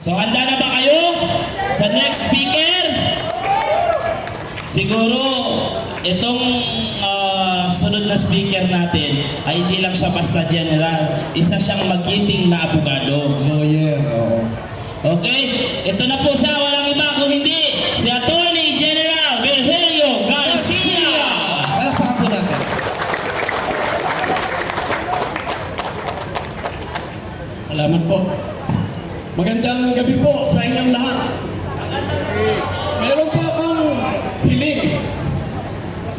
So, handa na ba kayo sa next speaker? Siguro, itong sunod na speaker natin ay hindi lang siya basta general. Isa siyang magiting na abogado. Lawyer, oo. Okay? Ito na po siya, walang iba kung hindi si Attorney General Virgilio Garcia! Palakpakan po natin. Salamat po. Magandang gabi po sa inyong lahat. Meron po akong hiling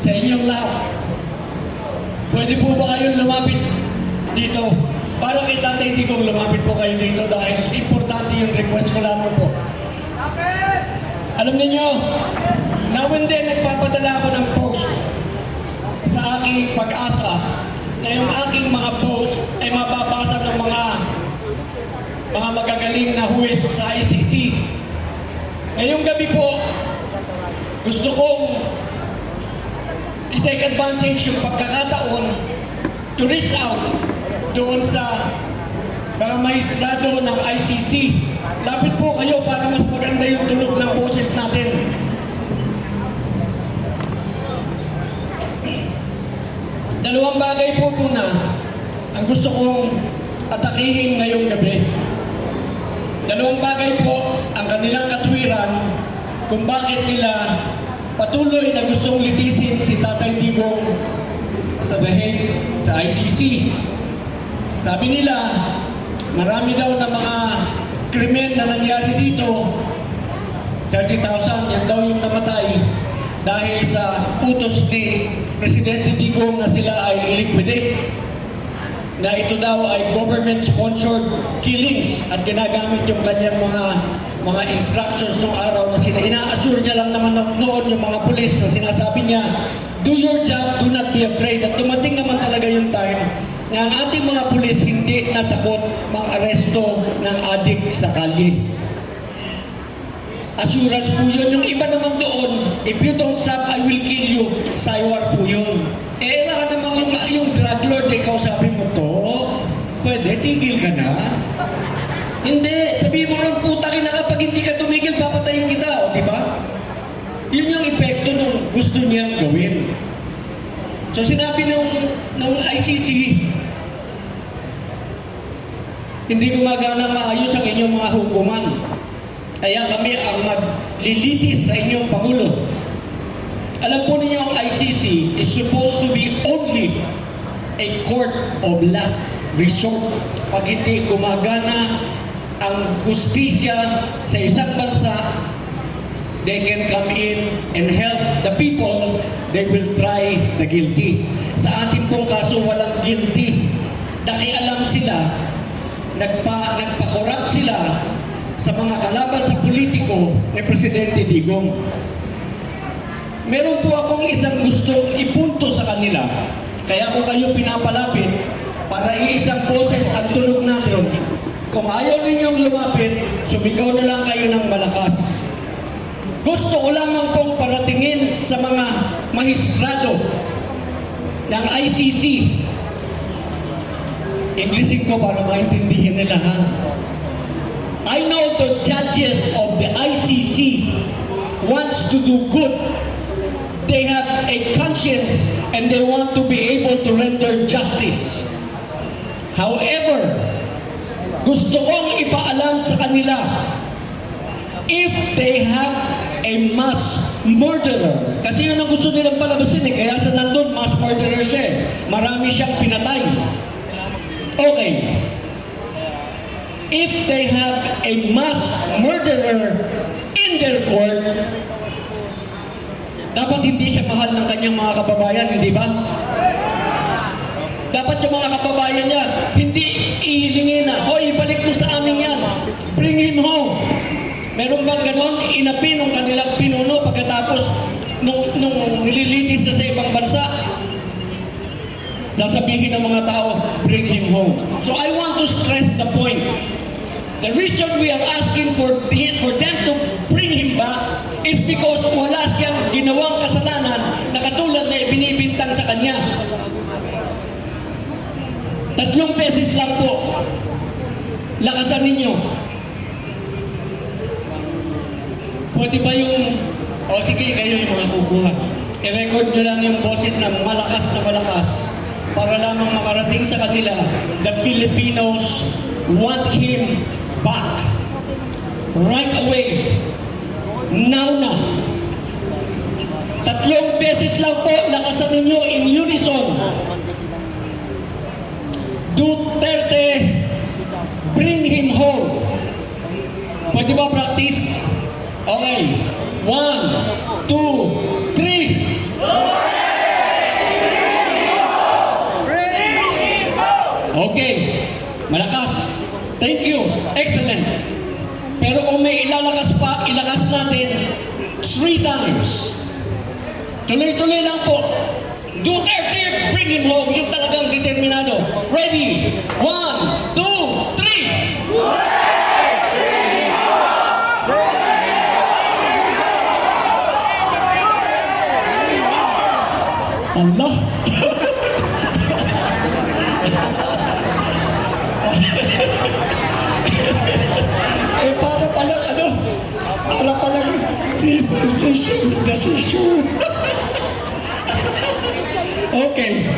sa inyong lahat. Pwede po ba kayong lumapit dito? Para kay Tatay Digong, lumapit po kayo dito dahil importante yung request ko lamang po. Alam niyo, now and then nagpapadala ako ng post sa aking pag-asa na yung aking mga post ay mababasa ng mga magagaling na huwes sa ICC. Ngayong gabi po, gusto kong i-take advantage yung pagkakataon to reach out doon sa mga maestrado ng ICC. Lapit po kayo para mas maganda yung tunog ng boses natin. Dalawang bagay po muna ang gusto kong atakihin ngayong gabi. Dalawang bagay po ang kanilang katwiran kung bakit nila patuloy na gustong litisin si Tatay Digong sa The Hague, sa ICC. Sabi nila, marami daw na mga krimen na nangyari dito. 30,000, yan daw yung namatay dahil sa utos ni Presidente Digong na sila ay i-liquidate. Na ito daw ay government-sponsored killings at ginagamit yung kanyang mga instructions noong araw na ina-assure niya lang naman noon yung mga pulis na sinasabi niya, do your job, do not be afraid. At dumating naman talaga yung time na ang ating mga pulis hindi natakot mang-aresto ng adik sa kalye. Assurance po yun. Yung iba naman doon, if you don't stop, I will kill you. Saywar po yun. Eh, ka naman yung drug lord, ikaw sabi mo to, pwede, tigil ka na. Hindi, sabihin mo lang, puta ka na kapag hindi ka tumigil, papatayin kita, o, di ba? Yun yung epekto nung gusto niyang gawin. So, sinabi nung ICC, hindi gumagana maayos ang inyong mga hukuman. Kaya kami ang maglilitis sa inyong Pangulo. Alam po ninyo ang ICC is supposed to be only a court of last resort. Pag hindi gumagana ang hustisya sa isang bansa, they can come in and help the people. They will try the guilty. Sa ating pong kaso, walang guilty. Nakialam sila, nagpa-corrupt sila sa mga kalaban sa politiko ni Presidente Digong. Meron po akong isang gustong ipunto sa kanila. Kaya ko kayo pinapalapit para iisang boses ang tunog natin. Kung ayaw ninyong lumapit, sumigaw na lang kayo ng malakas. Gusto ko lamang pong paratingin sa mga mahistrado ng ICC. Englishin ko para maintindihin nila, ha? I know the judges of the ICC wants to do good. They have a conscience and they want to be able to render justice. However, gusto kong ipaalam sa kanila, if they have a mass murderer, kasi yun ang gusto nilang palabasin eh, kaya sa nandun, mass murderer siya eh. Marami siyang pinatay. Okay. If they have a mass murderer in their court, dapat hindi siya mahal ng kanyang mga kababayan, hindi ba? Dapat yung mga kababayan niya, hindi ihilingin na, hoy, ibalik mo sa amin yan. Bring him home. Meron bang ganon? Inapi ng kanilang pinuno pagkatapos nung nililitis na sa ibang bansa. Sasabihin ng mga tao, bring him home. So I want to stress the point. The reason we are asking for them to bring him back is because wala siyang ginawang kasalanan na katulad na ibinibintang sa kanya. 3 beses lang po. Lakasan ninyo. pwede ba yung, o sige kayo yung mga kukuha. I-record nyo lang yung boses na malakas para lamang makarating sa kanila, the Filipinos want him back. Right away. Now na. 3 beses lang po, lakasan ninyo in unison. Duterte, bring him home. Pwede ba practice? Okay. 1, 2, 3. Okay. Malakas. Thank you. Excellent. Pero kung may ilalakas pa, ilakas natin 3 times. Tuloy-tuloy lang po. Duterte, bring him home. Yung talagang determinado. Ready? 1, 2, 3. Allah. Para palang ano? Para palang si sensation. Okay.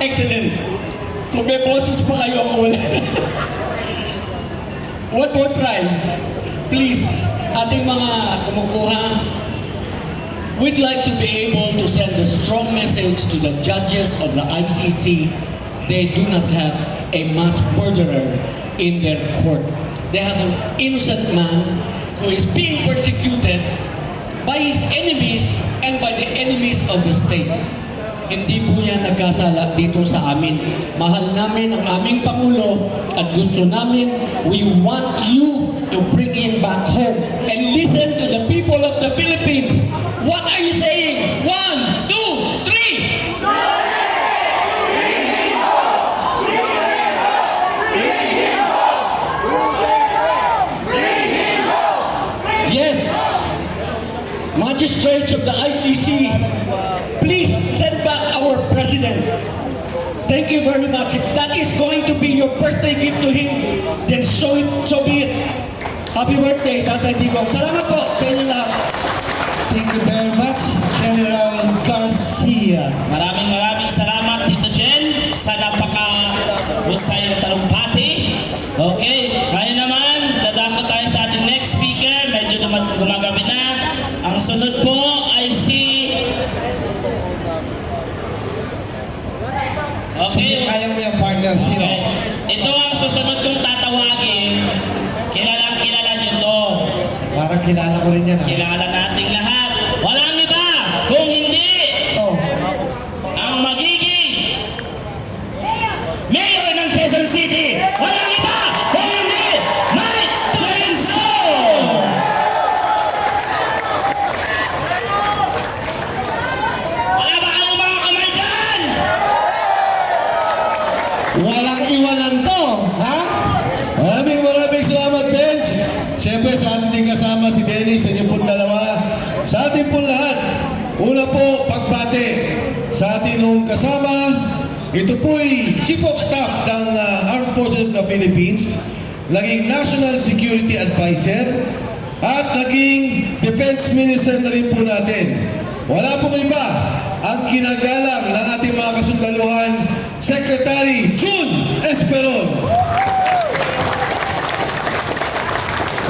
Excellent. Kung may boses pa kayo, ako wala. One more try. Please, ating mga kumukuha, we'd like to be able to send a strong message to the judges of the ICC. They do not have a mass murderer in their court. They have an innocent man who is being persecuted by his enemies and by the enemies of the state. Hindi po yan nagkasala dito sa amin. Mahal namin ang aming Pangulo at gusto namin, we want you to bring him back home and listen to the people of the Philippines. What are you saying? 1, 2, 3! Yes, magistrates of the ICC, please send back our president. Thank you very much. If that is going to be your birthday gift to him, then so be it. Happy birthday, Tatay Digong. Salamat po sa inyo lahat. Thank you very much, General Garcia. Maraming salamat, Tito Jen, sa napaka-husay na talumpati. Okay, ngayon naman, dadako tayo sa ating next speaker. Medyo gumagabi na. Ang sunod po ay si... Okay. Kaya mo yung partner, sino? Okay. Ito ang susunod kong tatawagin. Kilala niyo to. Parang kilala ko rin yan, ha? Kilala nating lahat. Walang iba kung hindi Oh, ang magiging mayor ng Quezon City. Walang iba kung hindi Mike Torenzo. Wala ba kayong mga kamay dyan? walang iwanan to, ha? Maraming salamat, Benj. Siyempre sa ating kasama si Dennis, sa inyo pong dalawa. Sa ating pong lahat, una po, pagbate sa ating nung kasama. Ito po'y Chief of Staff ng Armed Forces of the Philippines, naging National Security Advisor, at naging Defense Minister na rin po natin. Wala pong iba ang kinagalang ng ating mga kasundaluhan, Secretary June Esperon.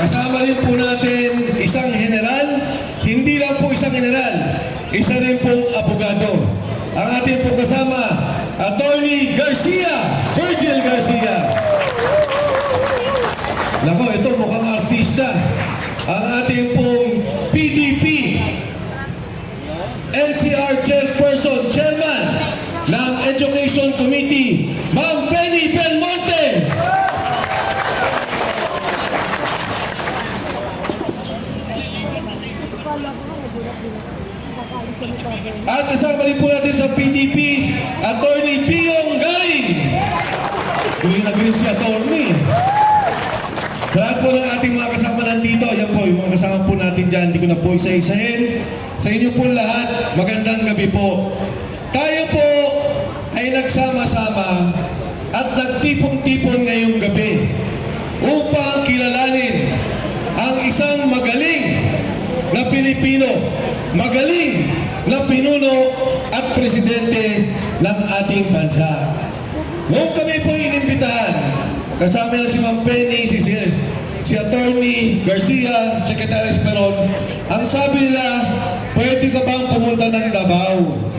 Kasama rin po natin isang general, hindi lang po isang general, isa rin pong abogado. Ang ating pong kasama, Attorney Garcia, Virgil Garcia. Nako, ito mukhang artista. Ang ating pong PDP, NCR Chairperson, Chairman ng Education Committee, Ma'am Penny Belmonte. At kasama rin po natin sa PDP, Attorney Piyong Galing. Green na green si Attorney. Sa lahat po ng ating mga kasama nandito, ayan po, yung mga kasama po natin dyan, hindi ko na po isa-isahin. Sa inyo po lahat, magandang gabi po. Tayo po ay nagsama-sama at nagtipon-tipon ngayong gabi upang kilalanin ang isang magaling Pilipino, magaling na pinuno at presidente ng ating bansa. Nung kami po inimbitahan, kasama na si Ma'am Penny, si Attorney Garcia, Secretary Esperon, ang sabi nila, pwede ka bang pumunta ng Davao?